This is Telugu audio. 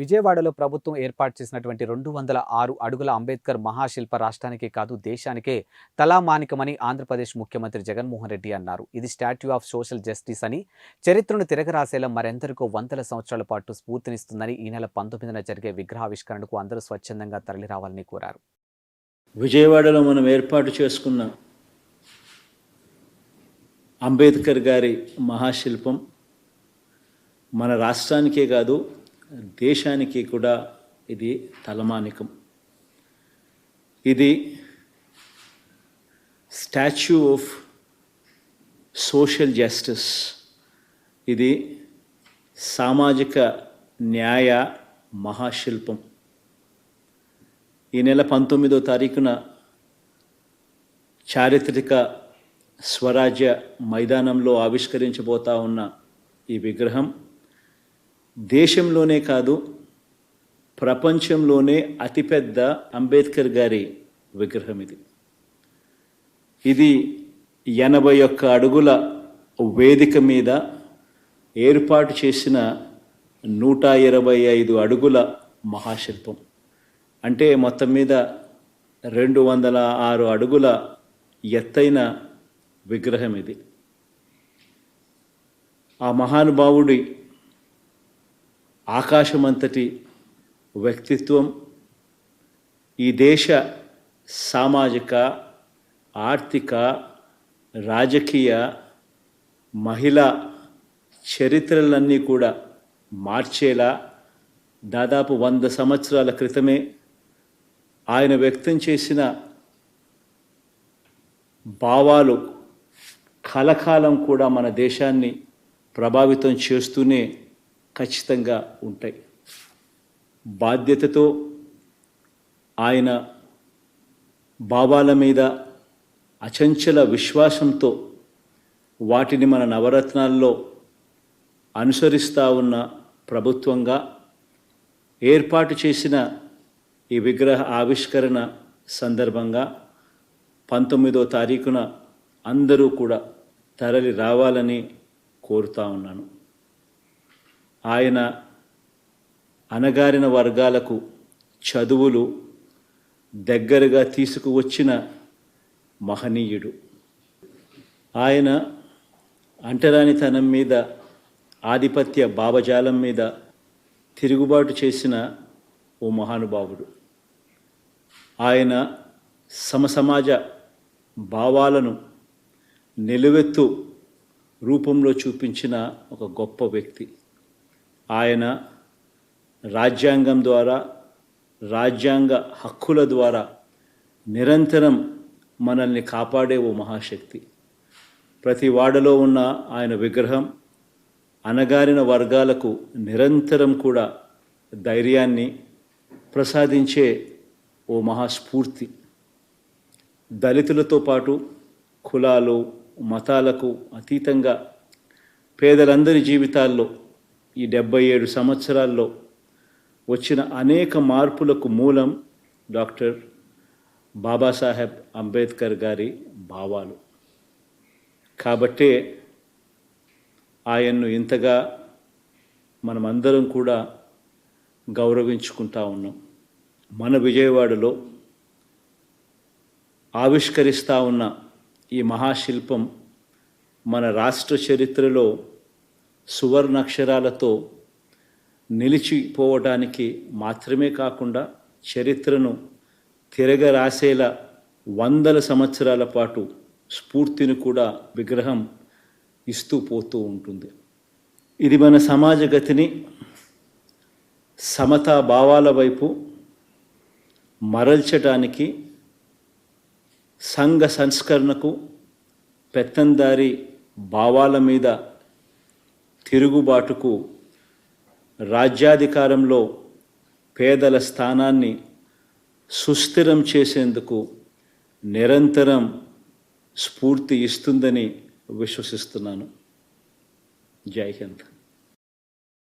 విజయవాడలో ప్రభుత్వం ఏర్పాటు చేసినటువంటి 206 అడుగుల అంబేద్కర్ మహాశిల్ప రాష్ట్రానికే కాదు దేశానికే తలామానికమని ఆంధ్రప్రదేశ్ ముఖ్యమంత్రి జగన్మోహన్ రెడ్డి అన్నారు. ఇది స్టాట్యూ ఆఫ్ సోషల్ జస్టిస్ అని, చరిత్రను తిరగరాసేలా మరెందరికో వందల సంవత్సరాల పాటు స్ఫూర్తినిస్తుందని ఈ నెల 19న జరిగే విగ్రహావిష్కరణకు అందరూ స్వచ్ఛందంగా తరలిరావాలని కోరారు. విజయవాడలో మనం ఏర్పాటు చేసుకున్న అంబేద్కర్ గారి మహాశిల్పం మన రాష్ట్రానికే కాదు దేశానికి కూడా ఇది తలమానికం. ఇది స్టాచ్యూ ఆఫ్ సోషల్ జస్టిస్, ఇది సామాజిక న్యాయ మహాశిల్పం. ఈ నెల 19వ తారీఖున చారిత్రక స్వరాజ్య మైదానంలో ఆవిష్కరించబోతా ఉన్న ఈ విగ్రహం దేశంలోనే కాదు ప్రపంచంలోనే అతిపెద్ద అంబేద్కర్ గారి విగ్రహం. ఇది 81 అడుగుల వేదిక మీద ఏర్పాటు చేసిన 125 అడుగుల మహాశిల్పం. అంటే మొత్తం మీద 206 అడుగుల ఎత్తైన విగ్రహం ఇది. ఆ మహానుభావుడి ఆకాశమంతటి వ్యక్తిత్వం ఈ దేశ సామాజిక, ఆర్థిక, రాజకీయ, మహిళా చరిత్రలన్నీ కూడా మార్చేలా దాదాపు 100 సంవత్సరాల క్రితమే ఆయన వ్యక్తం చేసిన భావాలు కలకాలం కూడా మన దేశాన్ని ప్రభావితం చేస్తూనే ఖచ్చితంగా ఉంటాయి. బాధ్యతతో ఆయన భావాల మీద అచంచల విశ్వాసంతో వాటిని మన నవరత్నాల్లో అనుసరిస్తూ ఉన్న ప్రభుత్వంగా ఏర్పాటు చేసిన ఈ విగ్రహ ఆవిష్కరణ సందర్భంగా 19వ తారీఖున అందరూ కూడా తరలి రావాలని కోరుతా ఉన్నాను. ఆయన అణగారిన వర్గాలకు చదువులు దగ్గరగా తీసుకువచ్చిన మహనీయుడు. ఆయన అంటరానితనం మీద, ఆధిపత్య భావజాలం మీద తిరుగుబాటు చేసిన ఓ మహానుభావుడు. ఆయన సమసమాజ భావాలను నిలువెత్తు రూపంలో చూపించిన ఒక గొప్ప వ్యక్తి. ఆయన రాజ్యాంగం ద్వారా, రాజ్యాంగ హక్కుల ద్వారా నిరంతరం మనల్ని కాపాడే ఓ మహాశక్తి. ప్రతి వాడలో ఉన్న ఆయన విగ్రహం అణగారిన వర్గాలకు నిరంతరం కూడా ధైర్యాన్ని ప్రసాదించే ఓ మహాస్ఫూర్తి. దళితులతో పాటు కులాలు, మతాలకు అతీతంగా పేదలందరి జీవితాల్లో ఈ 77 సంవత్సరాల్లో వచ్చిన అనేక మార్పులకు మూలం డాక్టర్ బాబాసాహెబ్ అంబేద్కర్ గారి భావాలు. కాబట్టే ఆయన్ను ఇంతగా మనమందరం కూడా గౌరవించుకుంటా ఉన్నాం. మన విజయవాడలో ఆవిష్కరిస్తూ ఉన్న ఈ మహాశిల్పం మన రాష్ట్ర చరిత్రలో సువర్ణాక్షరాలతో నిలిచిపోవడానికి మాత్రమే కాకుండా చరిత్రను తిరగరాసేలా 100 సంవత్సరాల పాటు స్ఫూర్తిని కూడా విగ్రహం ఇస్తూ పోతూ ఉంటుంది. ఇది మన సమాజ గతిని సమతా భావాల వైపు మరల్చడానికి, సంఘ సంస్కరణకు, పెత్తందారి భావాల మీద తిరుగుబాటుకు, రాజ్యాధికారంలో పేదల స్థానాన్ని సుస్థిరం చేసేందుకు నిరంతరం స్ఫూర్తి ఇస్తుందని విశ్వసిస్తున్నాను. జై హింద్.